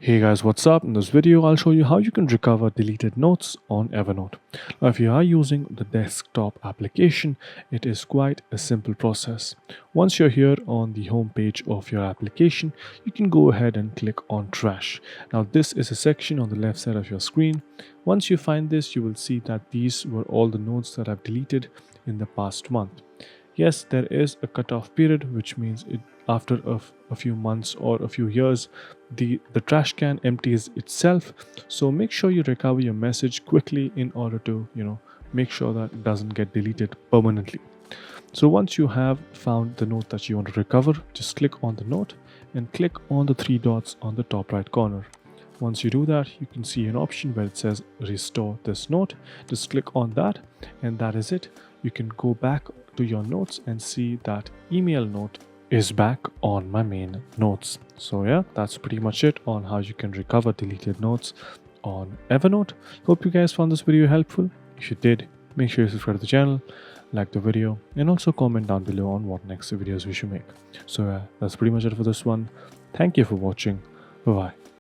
Hey guys, what's up? In this video, I'll show you how you can recover deleted notes on Evernote. Now, if you are using the desktop application, it is quite a simple process. Once you're here on the home page of your application, you can go ahead and click on Trash. Now, this is a section on the left side of your screen. Once you find this, you will see that these were all the notes that I've deleted in the past month. Yes, there is a cutoff period, which means after a few months or a few years, the trash can empties itself. So make sure you recover your message quickly in order to make sure that it doesn't get deleted permanently. So once you have found the note that you want to recover, just click on the note and click on the three dots on the top right corner. Once you do that, you can see an option where it says restore this note. Just click on that and that is it. You can go back to your notes and see that email note is back on my main notes. So yeah, that's pretty much it on how you can recover deleted notes on Evernote. Hope you guys found this video helpful. If you did, make sure you subscribe to the channel, like the video, and also comment down below on what next videos we should make. So yeah, that's pretty much it for this one. Thank you for watching. Bye bye.